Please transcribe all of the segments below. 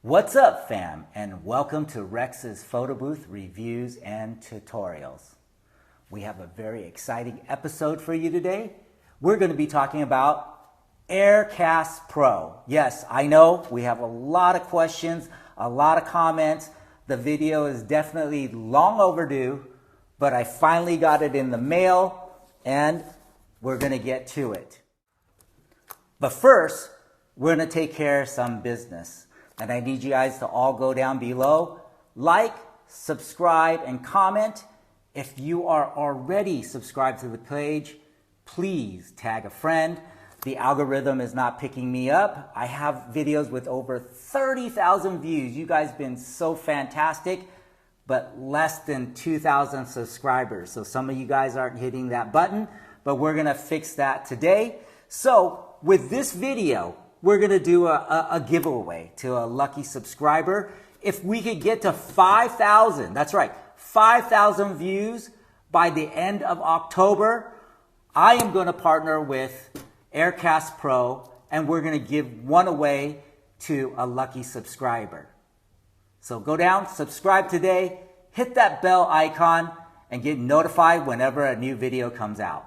What's up, fam, and welcome to Rex's Photo Booth Reviews and Tutorials. We have a very exciting episode for you today. We're going to be talking about Aircast Pro. Yes, I know we have a lot of questions, a lot of comments. The video is definitely long overdue, but I finally got it in the mail and we're going to get to it. But first, we're going to take care of some business. And I need you guys to all go down below, like, subscribe, and comment. If you are already subscribed to the page, please tag a friend. The algorithm is not picking me up. I have videos with over 30,000 views. You guys have been so fantastic, but less than 2,000 subscribers. So some of you guys aren't hitting that button, but we're gonna fix that today. So with this video, we're going to do a giveaway to a lucky subscriber. If we could get to 5,000, that's right, 5,000 views by the end of October, I am going to partner with Aircast Pro and we're going to give one away to a lucky subscriber. So go down, subscribe today, hit that bell icon, and get notified whenever a new video comes out.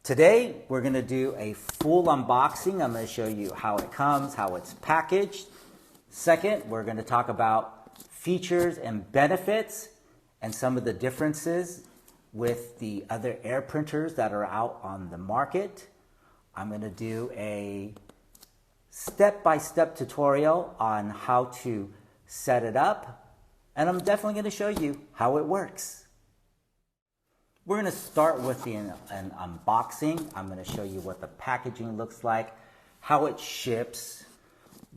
Today, we're going to do a full unboxing. I'm going to show you how it comes, how it's packaged. Second, we're going to talk about features and benefits and some of the differences with the other air printers that are out on the market. I'm going to do a step-by-step tutorial on how to set it up, and I'm definitely going to show you how it works. We're going to start with an unboxing. I'm going to show you what the packaging looks like, how it ships,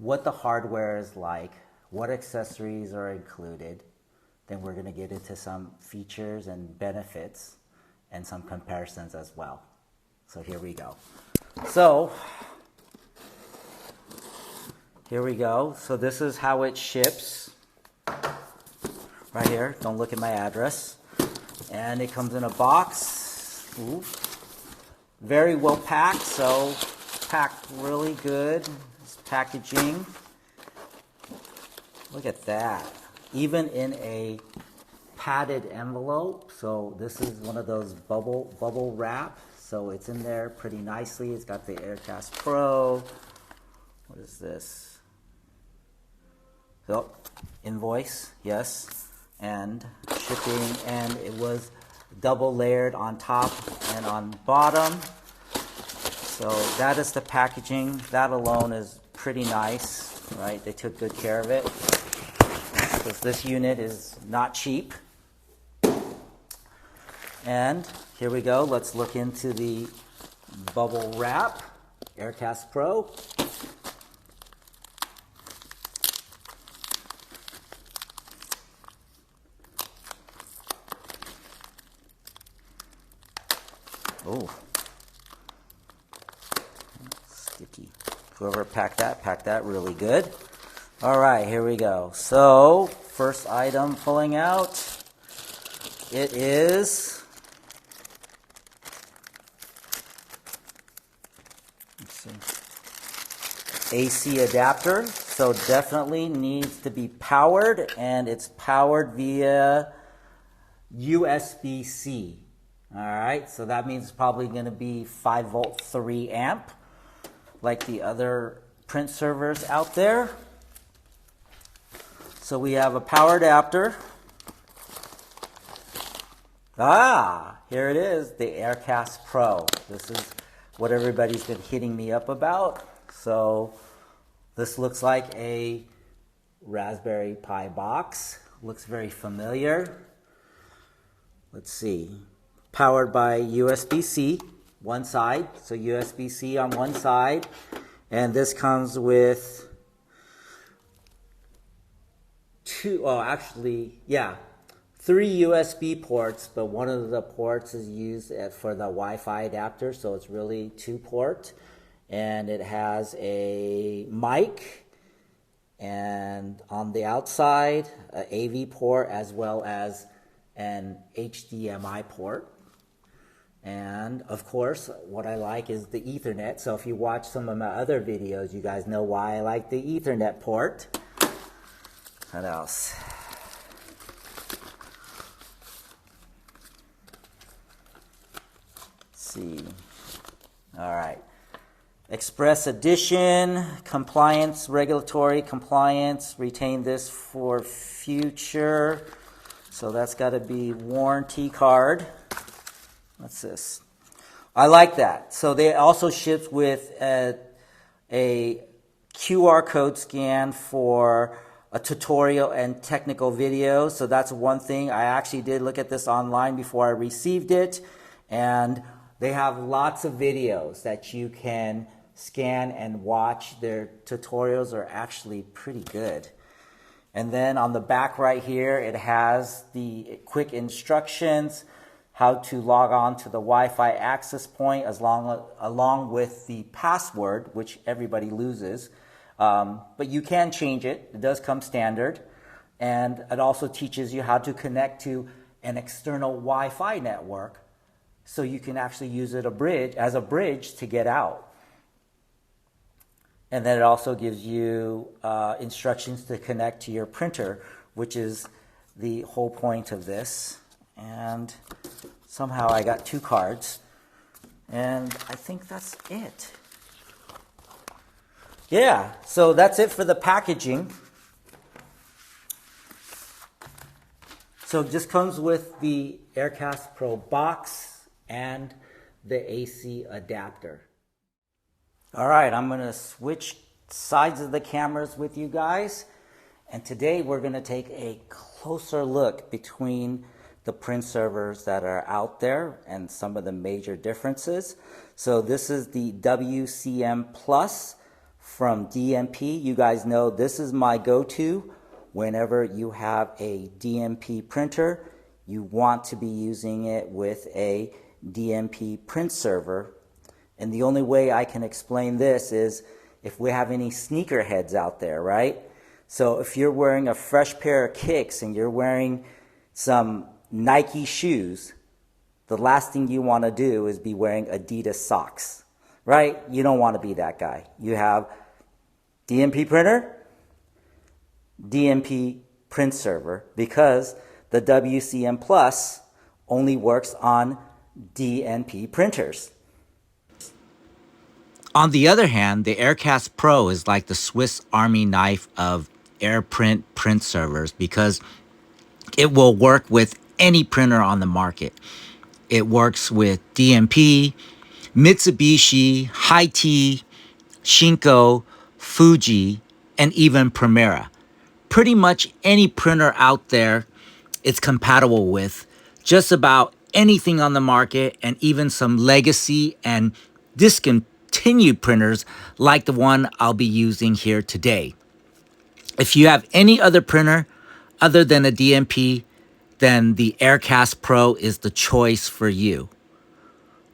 what the hardware is like, what accessories are included. Then we're going to get into some features and benefits and some comparisons as well. So here we go. So here we go. So this is how it ships. Right here. Don't look at my address. And it comes in a box. Ooh. Very well packed, so packed really good. This packaging. Look at that. Even in a padded envelope. So this is one of those bubble wrap. So it's in there pretty nicely. It's got the Aircast Pro. What is this? So, invoice, yes. And shipping, and it was double layered on top and on bottom. So that is the packaging. That alone is pretty nice, right? They took good care of it because this unit is not cheap. And here we go. Let's look into the bubble wrap, Aircast Pro. Oh, sticky. Whoever packed that really good. All right, here we go. So, first item pulling out, it is, let's see, AC adapter. So definitely needs to be powered, and it's powered via USB-C. All right, so that means it's probably going to be 5 volt 3 amp like the other print servers out there. So we have a power adapter. Here it is, the Aircast Pro. This is what everybody's been hitting me up about. So this looks like a Raspberry Pi box. Looks very familiar. Let's see. Powered by USB-C, one side, so USB-C on one side, and this comes with three USB ports, but one of the ports is used for the Wi-Fi adapter, so it's really 2 port, and it has a mic And on the outside, an AV port as well as an HDMI port. And of course, what I like is the Ethernet. So if you watch some of my other videos, you guys know why I like the Ethernet port. What else? Let's see. All right. Express Edition, compliance, regulatory compliance. Retain this for future. So that's got to be warranty card. What's this? I like that. So they also ship with a QR code scan for a tutorial and technical video. So that's one thing. I actually did look at this online before I received it. And they have lots of videos that you can scan and watch. Their tutorials are actually pretty good. And then on the back right here, it has the quick instructions, how to log on to the Wi-Fi access point along with the password, which everybody loses. But you can change it. It does come standard. And it also teaches you how to connect to an external Wi-Fi network so you can actually use it as a bridge to get out. And then it also gives you instructions to connect to your printer, which is the whole point of this. And somehow I got 2 cards, and I think that's it. Yeah, so that's it for the packaging. So it just comes with the Aircast Pro box and the AC adapter. All right, I'm going to switch sides of the cameras with you guys. And today we're going to take a closer look between the print servers that are out there and some of the major differences. So this is the WCM Plus from DMP. You guys know this is my go-to whenever you have a DMP printer. You want to be using it with a DMP print server. And the only way I can explain this is if we have any sneakerheads out there, right? So if you're wearing a fresh pair of kicks and you're wearing some Nike shoes, the last thing you want to do is be wearing Adidas socks, right? You don't want to be that guy. You have DMP printer, DMP print server, because the WCM Plus only works on DMP printers. On the other hand, the Aircast Pro is like the Swiss Army knife of Air Print print servers because it will work with any printer on the market. It works with DMP, Mitsubishi, Hi-T, Shinko, Fuji, and even Primera. Pretty much any printer out there it's compatible with. Just about anything on the market, and even some legacy and discontinued printers like the one I'll be using here today. If you have any other printer other than a DMP, then the Aircast Pro is the choice for you.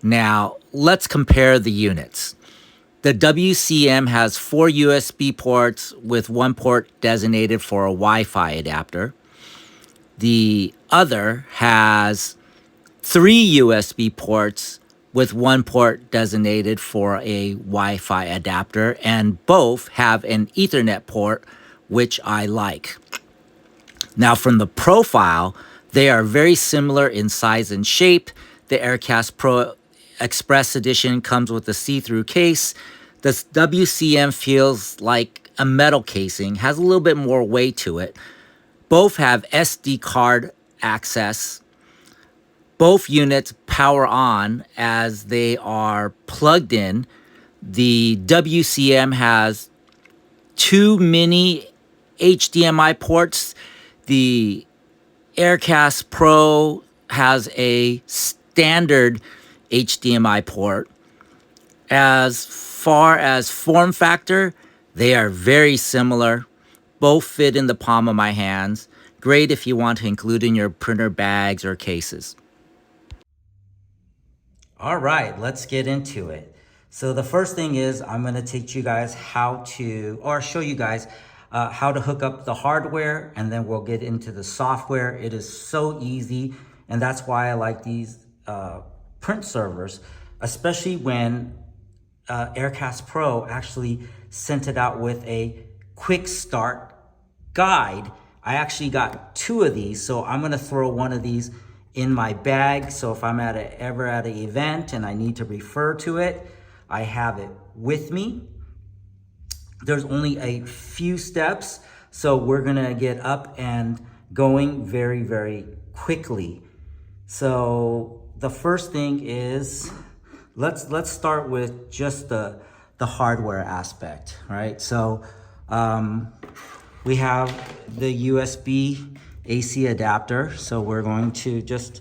Now, let's compare the units. The WCM has 4 USB ports with 1 port designated for a Wi-Fi adapter. The other has 3 USB ports with 1 port designated for a Wi-Fi adapter, and both have an Ethernet port, which I like. Now, from the profile, they are very similar in size and shape. The Aircast Pro Express Edition comes with a see-through case. The WCM feels like a metal casing, has a little bit more weight to it. Both have SD card access. Both units power on as they are plugged in. The WCM has 2 mini HDMI ports. The Aircast Pro has a standard HDMI port. As far as form factor, they are very similar. Both fit in the palm of my hands. Great if you want to include in your printer bags or cases. All right, let's get into it. So the first thing is I'm going to teach you guys how to, or show you guys how to hook up the hardware, and then we'll get into the software. It is so easy, and that's why I like these print servers, especially when Aircast Pro actually sent it out with a quick start guide. I actually got 2 of these, so I'm gonna throw one of these in my bag. So if I'm ever at an event and I need to refer to it, I have it with me. There's only a few steps, so we're gonna get up and going very, very quickly. So the first thing is, let's start with just the hardware aspect, right? So we have the USB AC adapter, so we're going to just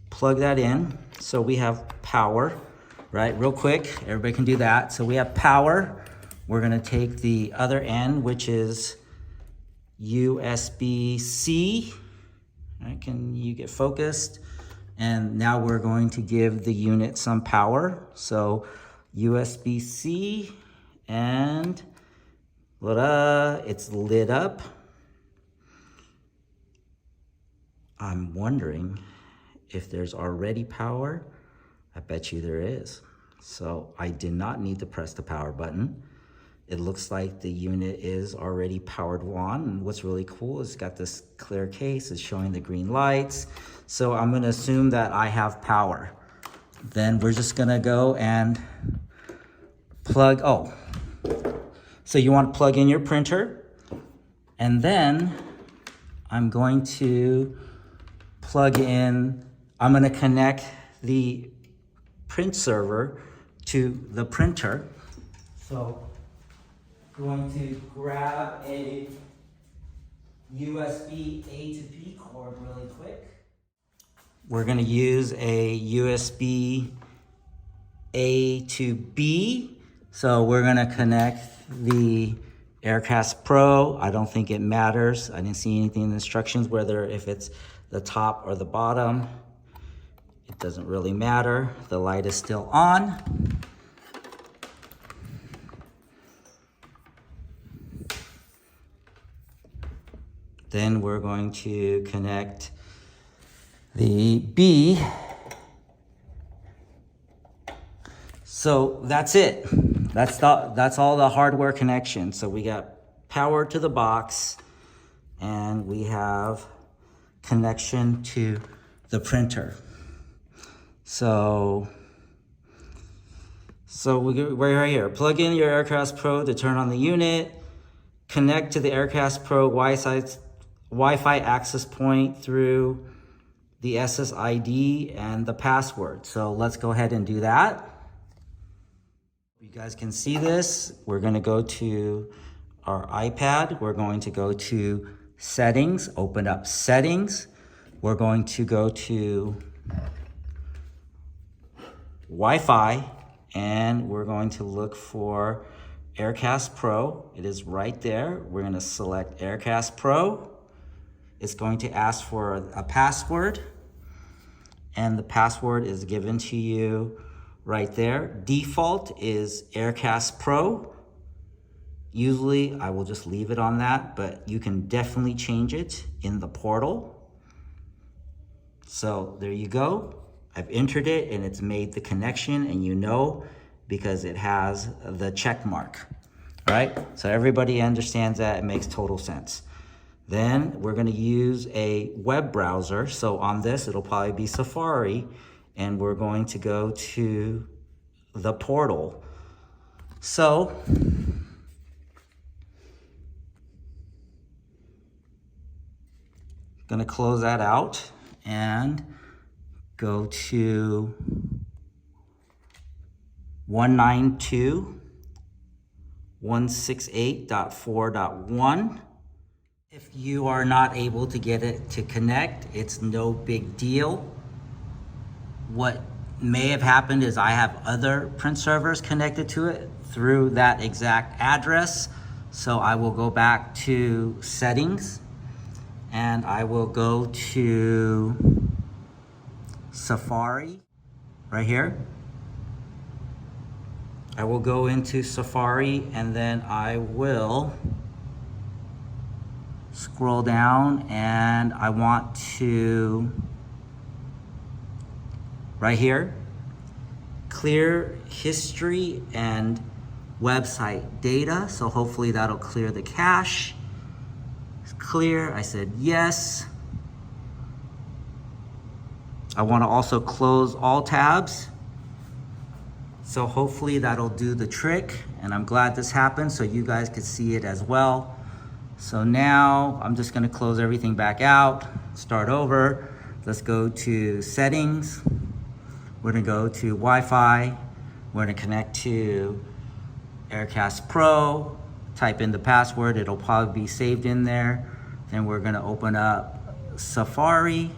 plug that in. So we have power, right? Real quick, everybody can do that. So we have power. We're gonna take the other end, which is USB-C. Right, can you get focused? And now we're going to give the unit some power. So USB-C, and it's lit up. I'm wondering if there's already power. I bet you there is. So I did not need to press the power button. It looks like the unit is already powered on. And what's really cool is it's got this clear case. It's showing the green lights. So I'm gonna assume that I have power. Then we're just gonna go and plug, so you want to plug in your printer, and then I'm going to I'm gonna connect the print server to the printer. So going to grab a USB A to B cord really quick. We're gonna use a USB A to B. So we're gonna connect the Aircast Pro. I don't think it matters. I didn't see anything in the instructions, whether if it's the top or the bottom. It doesn't really matter. The light is still on. Then we're going to connect the B. So that's it. That's all the hardware connection. So we got power to the box, and we have connection to the printer. So we're right here. Plug in your Aircast Pro to turn on the unit. Connect to the Aircast Pro Wi-Fi access point through the SSID and the password. So let's go ahead and do that. You guys can see this. We're gonna go to our iPad. We're going to go to settings, open up settings. We're going to go to Wi-Fi, and we're going to look for Aircast Pro. It is right there. We're gonna select Aircast Pro. It's going to ask for a password, and the password is given to you right there. Default is Aircast Pro. Usually I will just leave it on that, but you can definitely change it in the portal. So there you go. I've entered it and it's made the connection, and you know, because it has the check mark, right? So everybody understands that. It makes total sense. Then we're gonna use a web browser. So on this, it'll probably be Safari, and we're going to go to the portal. So gonna close that out and go to 192.168.4.1. If you are not able to get it to connect, it's no big deal. What may have happened is I have other print servers connected to it through that exact address. So I will go back to settings, and I will go to Safari right here. I will go into Safari, and then I will scroll down, and I want to, right here, clear history and website data. So hopefully that'll clear the cache. It's clear. I said yes. I want to also close all tabs. So hopefully that'll do the trick, and I'm glad this happened so you guys could see it as well. So now I'm just going to close everything back out, start over. Let's go to settings. We're going to go to Wi-Fi. We're going to connect to Aircast Pro, type in the password. It'll probably be saved in there. Then we're going to open up Safari.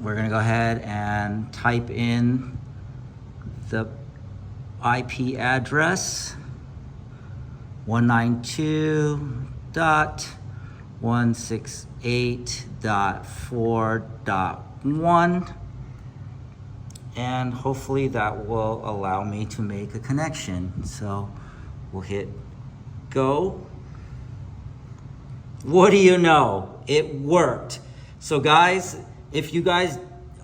We're going to go ahead and type in the IP address 192.168.4.1, and hopefully that will allow me to make a connection. So we'll hit go. What do you know? It worked. So guys, if you guys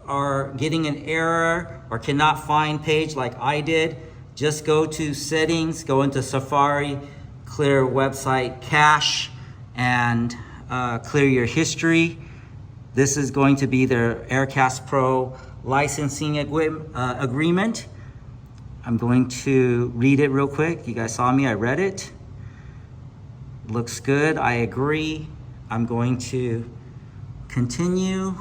are getting an error or cannot find page like I did, just go to settings, go into Safari, clear website cache, and clear your history. This is going to be their Aircast Pro licensing agreement. I'm going to read it real quick. You guys saw me, I read it. Looks good, I agree. I'm going to continue.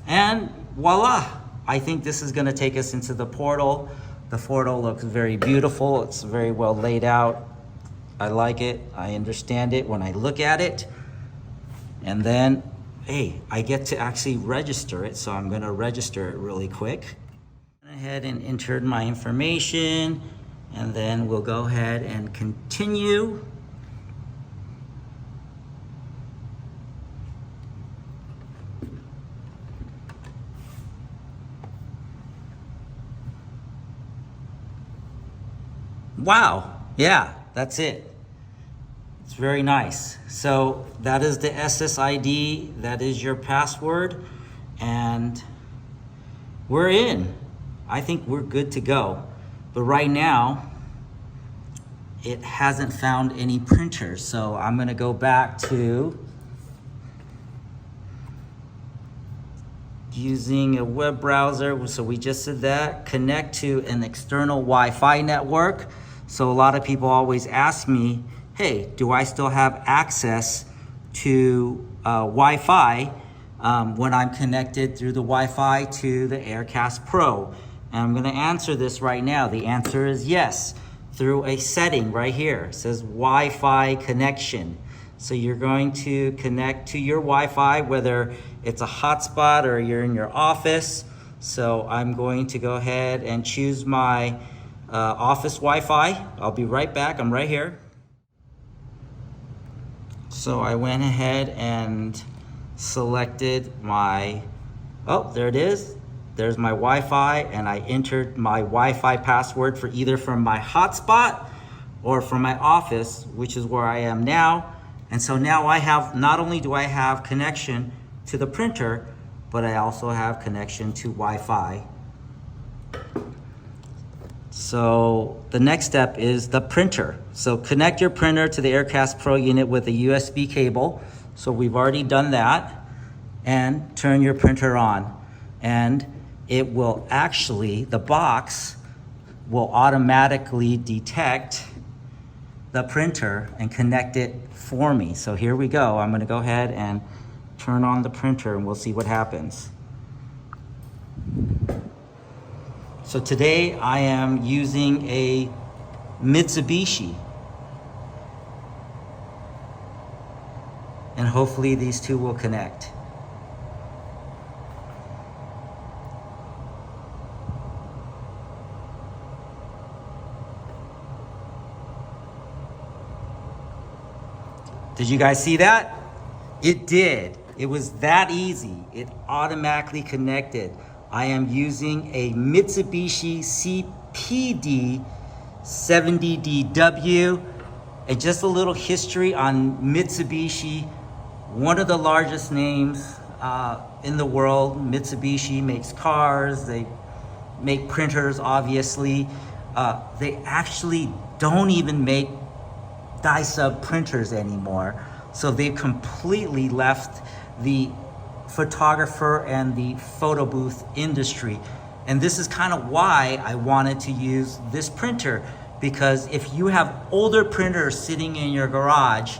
And voila, I think this is gonna take us into the portal. The portal looks very beautiful. It's very well laid out. I like it, I understand it when I look at it. And then, hey, I get to actually register it, so I'm gonna register it really quick. I went ahead and entered my information, and then we'll go ahead and continue. Wow, yeah, that's it. It's very nice. So that is the SSID, that is your password, and we're in. I think we're good to go. But right now, it hasn't found any printers. So I'm gonna go back to using a web browser. So we just did that. Connect to an external Wi-Fi network. So a lot of people always ask me, hey, do I still have access to Wi-Fi when I'm connected through the Wi-Fi to the Aircast Pro? And I'm gonna answer this right now. The answer is yes, through a setting right here. It says Wi-Fi connection. So you're going to connect to your Wi-Fi, whether it's a hotspot or you're in your office. So I'm going to go ahead and choose my office Wi-Fi. I'll be right back, I'm right here. So I went ahead and selected my, oh, there it is. There's my Wi-Fi, and I entered my Wi-Fi password for either from my hotspot or from my office, which is where I am now. And so now I have, not only do I have connection to the printer, but I also have connection to Wi-Fi. So the next step is the printer. So connect your printer to the Aircast Pro unit with a USB cable. So we've already done that. And turn your printer on. And it will actually, the box will automatically detect the printer and connect it for me. So here we go. I'm gonna go ahead and turn on the printer and we'll see what happens. So today I am using a Mitsubishi. And hopefully these two will connect. Did you guys see that? It did. It was that easy. It automatically connected. I am using a Mitsubishi CPD 70DW, And just a little history on Mitsubishi, one of the largest names in the world. Mitsubishi makes cars, they make printers, obviously. They actually don't even make die sub printers anymore. So they've completely left the photographer and the photo booth industry. And this is kind of why I wanted to use this printer, because if you have older printers sitting in your garage,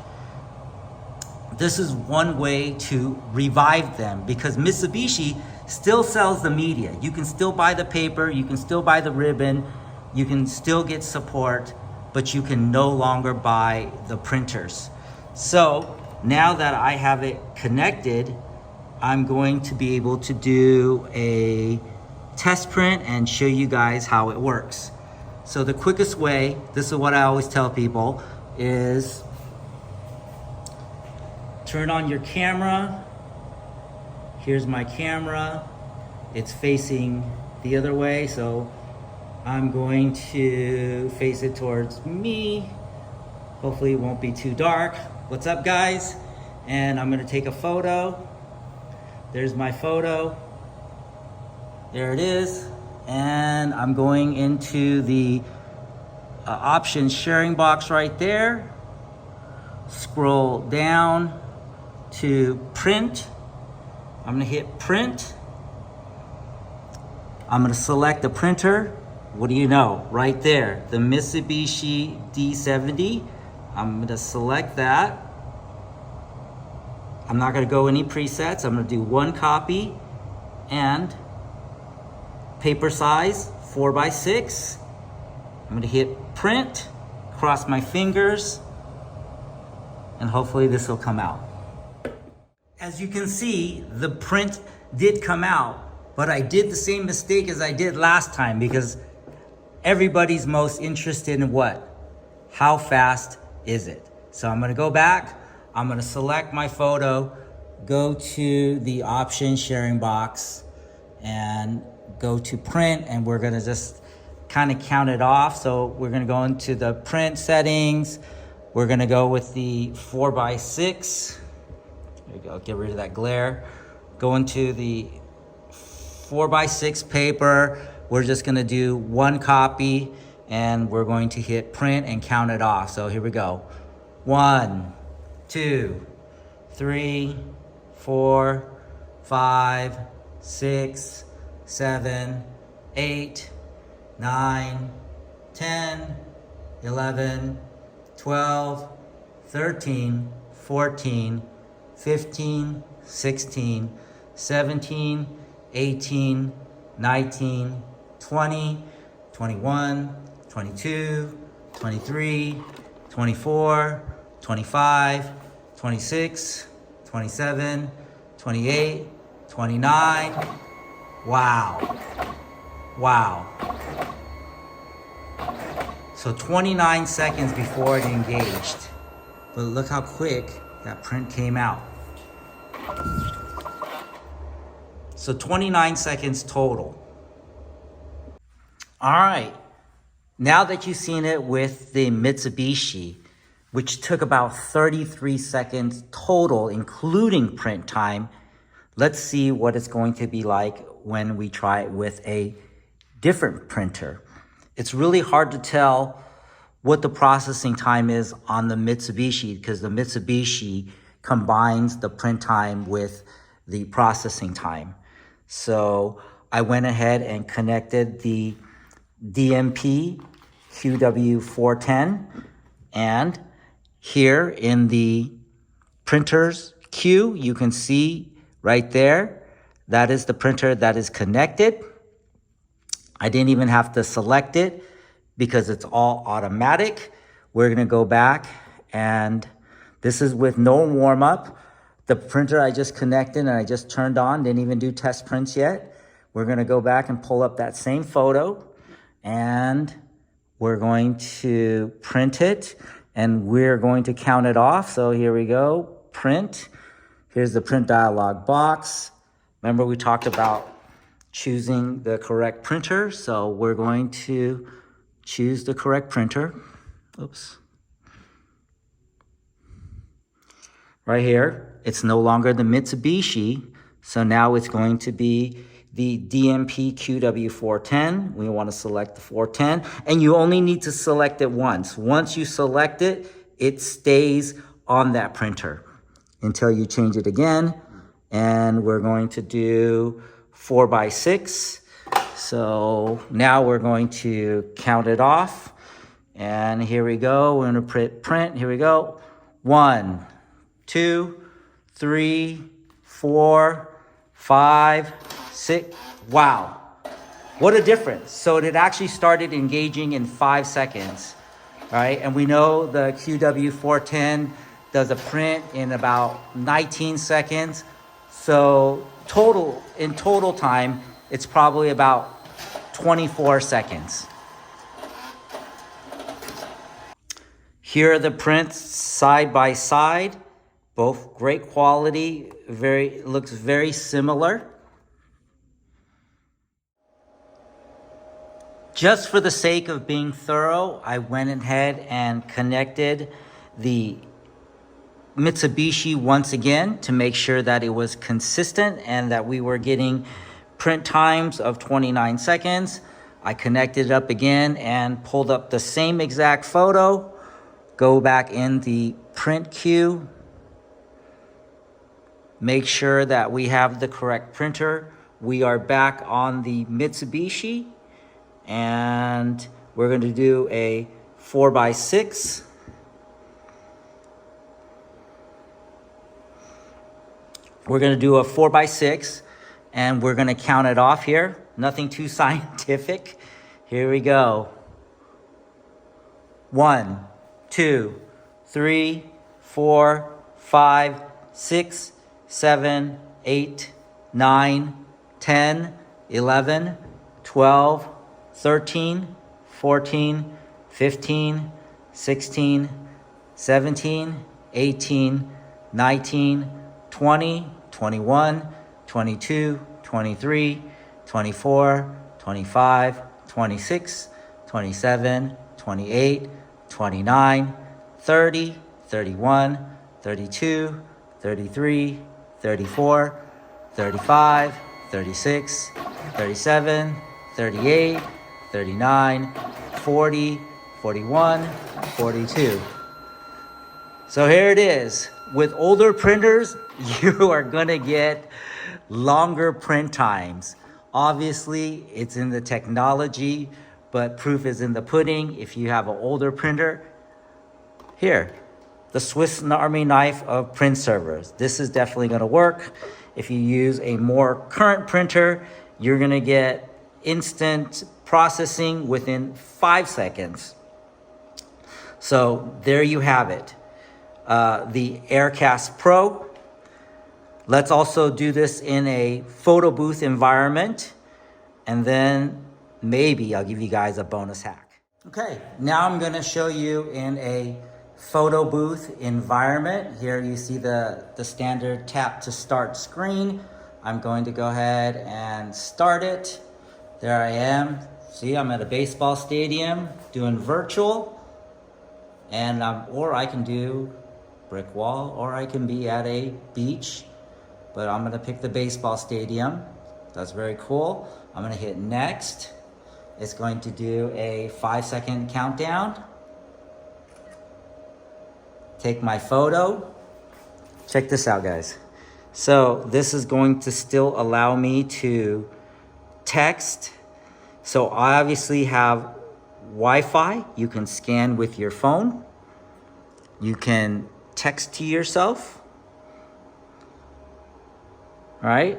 this is one way to revive them, because Mitsubishi still sells the media. You can still buy the paper, you can still buy the ribbon, you can still get support, but you can no longer buy the printers. So now that I have it connected, I'm going to be able to do a test print and show you guys how it works. So the quickest way, this is what I always tell people, is turn on your camera. Here's my camera. It's facing the other way, so I'm going to face it towards me. Hopefully it won't be too dark. What's up, guys? And I'm gonna take a photo. There's my photo. There it is. And I'm going into the options sharing box right there. Scroll down to print. I'm gonna hit print. I'm gonna select the printer. What do you know? Right there, the Mitsubishi D70. I'm gonna select that. I'm not gonna go any presets. I'm gonna do one copy and paper size 4x6. I'm gonna hit print, cross my fingers, and hopefully this will come out. As you can see, the print did come out, but I did the same mistake as I did last time, because everybody's most interested in what? How fast is it? So I'm gonna go back, I'm gonna select my photo, go to the option sharing box, and go to print, and we're gonna just kind of count it off. So we're gonna go into the print settings. We're gonna go with the 4x6. There you go, get rid of that glare. Go into the 4x6 paper. We're just gonna do one copy, and we're going to hit print and count it off. So here we go. 1, 2, 3, 4, 5, 6, 7, 8, 9, 10, 11, 12, 13, 14, 15, 16, 17, 18, 19, 20, 21, 22, 23, 24, 25, 26, 27, 28, 29. Wow. Wow. So 29 seconds before it engaged. But look how quick that print came out. So 29 seconds total. All right. Now that you've seen it with the Mitsubishi, which took about 33 seconds total, including print time, let's see what it's going to be like when we try it with a different printer. It's really hard to tell what the processing time is on the Mitsubishi, because the Mitsubishi combines the print time with the processing time. So I went ahead and connected the DMP QW410, and here in the printer's queue, you can see right there, that is the printer that is connected. I didn't even have to select it because it's all automatic. We're gonna go back, and this is with no warm up. The printer I just connected and I just turned on, didn't even do test prints yet. We're gonna go back and pull up that same photo, and we're going to print it, and we're going to count it off. So here we go, print. Here's the print dialog box. Remember we talked about choosing the correct printer, so we're going to choose the correct printer. Oops. right here. It's no longer the Mitsubishi, so now it's going to be the DMP QW410. We want to select the 410, and you only need to select it once. Once you select it, it stays on that printer until you change it again. And we're going to do 4x6. So now we're going to count it off. And here we go. We're going to print. Here we go. 1, 2, 3, 4, 5, 6. Wow. What a difference. So it actually started engaging in 5 seconds. All right. And we know the QW410 does a print in about 19 seconds. So in total time, it's probably about 24 seconds. Here are the prints side by side, both great quality, looks very similar. Just for the sake of being thorough, I went ahead and connected the Mitsubishi once again to make sure that it was consistent and that we were getting print times of 29 seconds. I connected it up again and pulled up the same exact photo. Go back in the print queue. Make sure that we have the correct printer. We are back on the Mitsubishi, and we're going to do a 4x6. We're going to do a 4x6, and we're going to count it off here. Nothing too scientific. Here we go. 1, 2, 3, 4, 5, 6, 7, 8, 9, 10, 11, 12, 13, 14, 15, 16, 17, 18, 19, 20, 21, 22, 23, 24, 25, 26, 27, 28, 29, 30, 31, 32, 33, 34, 35, 36, 37, 38, 39, 40, 41, 42. So here it is. With older printers, you are going to get longer print times. Obviously, it's in the technology, but proof is in the pudding. If you have an older printer, here, the Swiss Army knife of print servers. This is definitely going to work. If you use a more current printer, you're going to get instant processing within 5 seconds. So there you have it. The Aircast Pro. Let's also do this in a photo booth environment, and then maybe I'll give you guys a bonus hack. Okay, now I'm going to show you in a photo booth environment. Here you see the standard tap to start screen. I'm going to go ahead and start it. There I am. See, I'm at a baseball stadium doing virtual, and or I can do brick wall, or I can be at a beach, but I'm gonna pick the baseball stadium. That's very cool. I'm gonna hit next. It's going to do a 5-second countdown. Take my photo. Check this out, guys. So this is going to still allow me to text. So I obviously have Wi-Fi. You can scan with your phone. You can text to yourself. All right.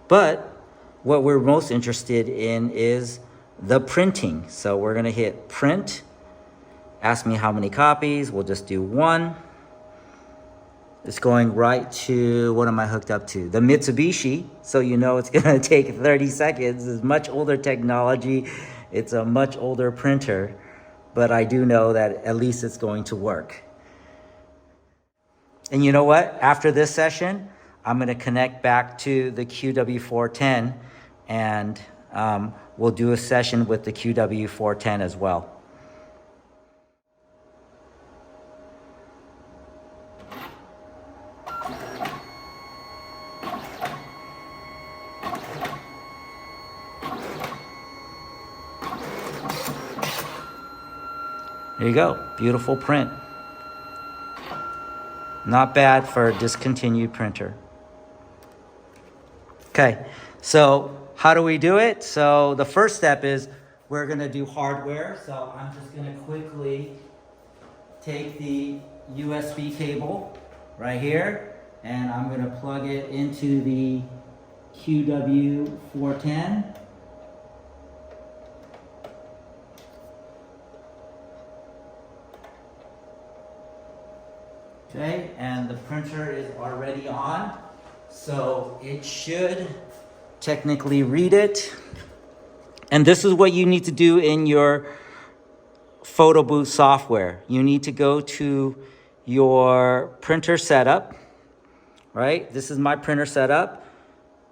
But what we're most interested in is the printing. So we're going to hit print. Ask me how many copies. We'll just do 1. It's going right to, what am I hooked up to? The Mitsubishi. So you know it's going to take 30 seconds. It's much older technology. It's a much older printer. But I do know that at least it's going to work. And you know what? After this session, I'm going to connect back to the QW410, and we'll do a session with the QW410 as well. There you go, beautiful print. Not bad for a discontinued printer. Okay, so how do we do it? So the first step is we're gonna do hardware. So I'm just gonna quickly take the USB cable right here, and I'm gonna plug it into the QW410. Okay, and the printer is already on, so it should technically read it. And this is what you need to do in your photo booth software. You need to go to your printer setup, right? This is my printer setup.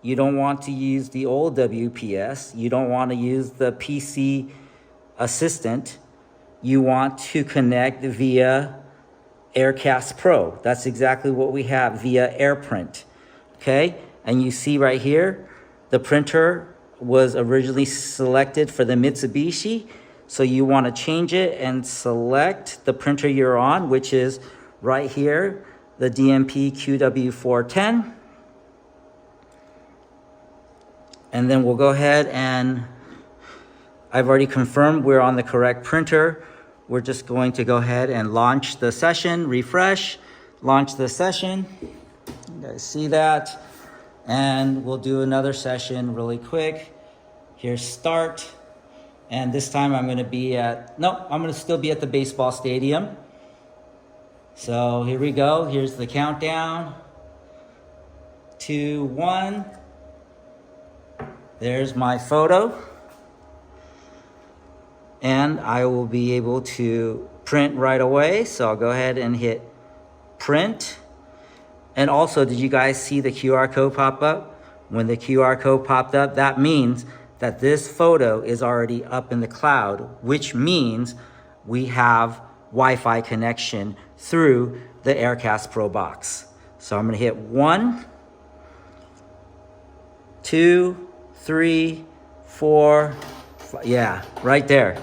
You don't want to use the old WPS. You don't want to use the PC Assistant. You want to connect via Aircast Pro. That's exactly what we have via AirPrint. Okay, and you see right here, the printer was originally selected for the Mitsubishi. So you want to change it and select the printer you're on, which is right here, the DMP QW410. And then we'll go ahead and I've already confirmed we're on the correct printer. We're just going to go ahead and launch the session, refresh, launch the session. You guys see that? And we'll do another session really quick. Here's start. And this time I'm gonna be I'm gonna still be at the baseball stadium. So here we go. Here's the countdown. 2, 1. There's my photo. And I will be able to print right away. So I'll go ahead and hit print. And also, did you guys see the QR code pop up? When the QR code popped up, that means that this photo is already up in the cloud, which means we have Wi-Fi connection through the Aircast Pro box. So I'm gonna hit 1, 2, 3, 4, 5, yeah, right there.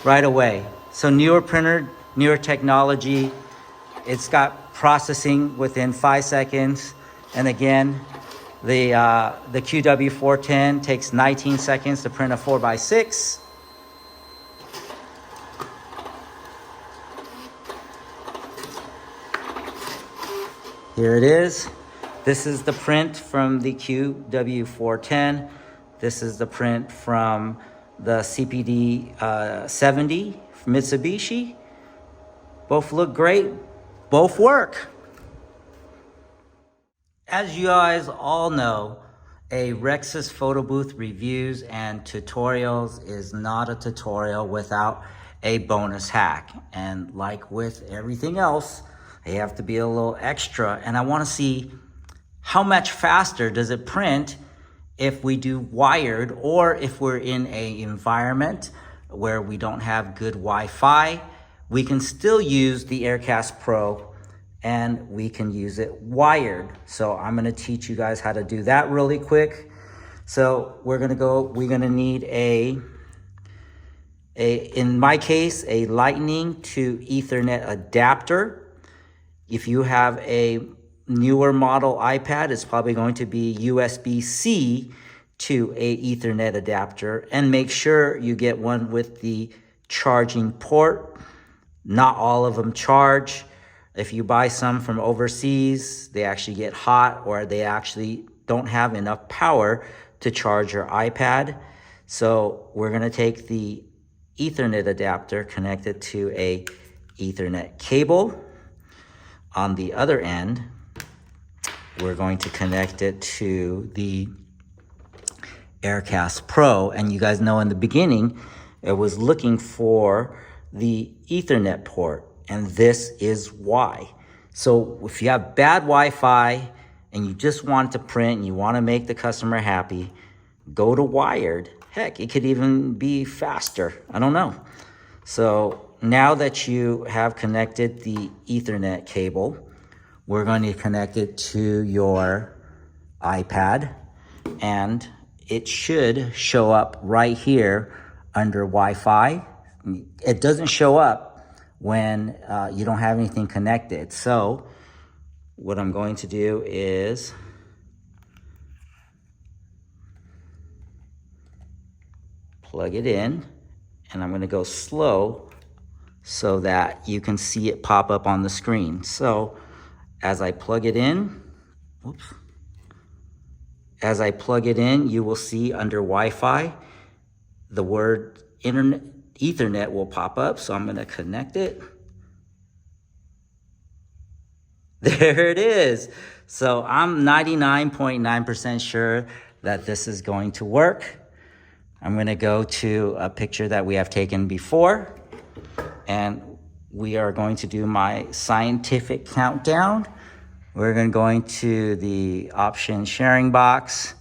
Right away. So newer printer, newer technology. It's got processing within 5 seconds. And again, the QW410 takes 19 seconds to print a 4x6. Here it is. This is the print from the QW410. This is the print from the CPD 70 Mitsubishi. Both look great, both work. As you guys all know, a Rex's photo booth reviews and tutorials is not a tutorial without a bonus hack. And like with everything else, I have to be a little extra, and I want to see how much faster does it print if we do wired, or if we're in an environment where we don't have good Wi-Fi. We can still use the Aircast Pro and we can use it wired. So I'm gonna teach you guys how to do that really quick. So we're gonna need in my case, a Lightning to Ethernet adapter. If you have a newer model iPad, it's probably going to be USB-C to a Ethernet adapter, and make sure you get one with the charging port. Not all of them charge. If you buy some from overseas, they actually get hot, or they actually don't have enough power to charge your iPad. So we're gonna take the Ethernet adapter, connect it to a Ethernet cable. On the other end, we're going to connect it to the Aircast Pro. And you guys know in the beginning, it was looking for the Ethernet port, and this is why. So if you have bad Wi-Fi and you just want to print and you want to make the customer happy, go to wired. Heck, it could even be faster. I don't know. So now that you have connected the Ethernet cable, we're going to connect it to your iPad, and it should show up right here under Wi-Fi. It doesn't show up when you don't have anything connected. So what I'm going to do is plug it in, and I'm going to go slow so that you can see it pop up on the screen. So as I plug it in, you will see under Wi-Fi, the word internet, Ethernet will pop up. So I'm going to connect it. There it is. So I'm 99.9% sure that this is going to work. I'm going to go to a picture that we have taken before, and we are going to do my scientific countdown. We're going to go into the option sharing box.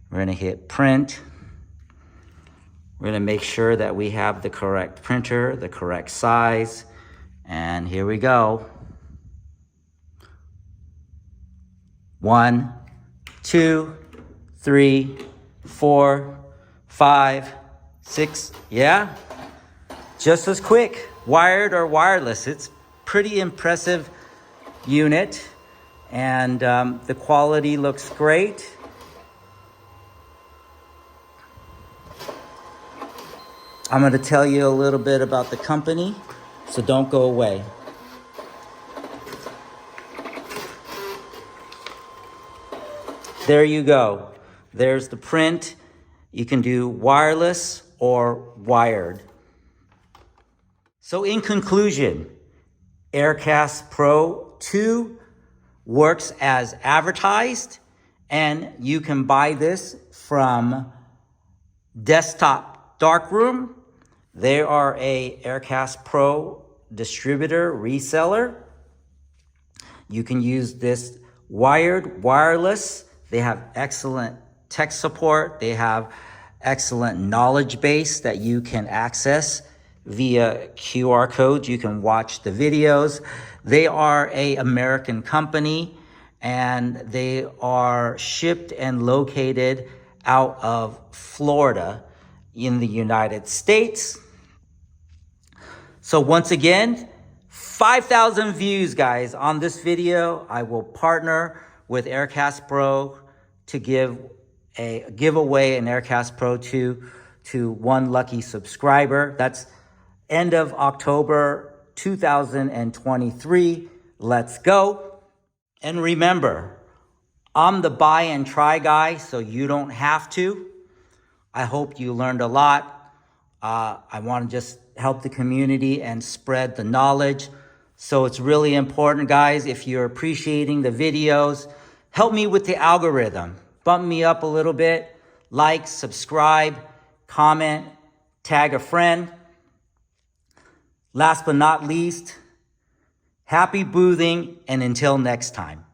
We're going to hit print. We're going to make sure that we have the correct printer, the correct size, and here we go. 1, 2, 3, 4, 5, 6, yeah, just as quick, wired or wireless. It's pretty impressive unit, and the quality looks great. I'm going to tell you a little bit about the company, so don't go away. There you go. There's the print. You can do wireless or wired. So in conclusion, Aircast Pro II works as advertised, and you can buy this from Desktop Darkroom. They are a Aircast Pro distributor, reseller. You can use this wired, wireless. They have excellent tech support. They have excellent knowledge base that you can access via QR codes. You can watch the videos. They are an American company, and they are shipped and located out of Florida in the United States. So once again, 5,000 views, guys, on this video. I will partner with Aircast Pro to give away an Aircast Pro II to one lucky subscriber. That's end of October 2023. Let's go. And remember, I'm the buy and try guy, so you don't have to. I hope you learned a lot. I want to just help the community and spread the knowledge. So it's really important, guys, if you're appreciating the videos, help me with the algorithm. Bump me up a little bit. Like, subscribe, comment, tag a friend. Last but not least, happy boothing, and until next time.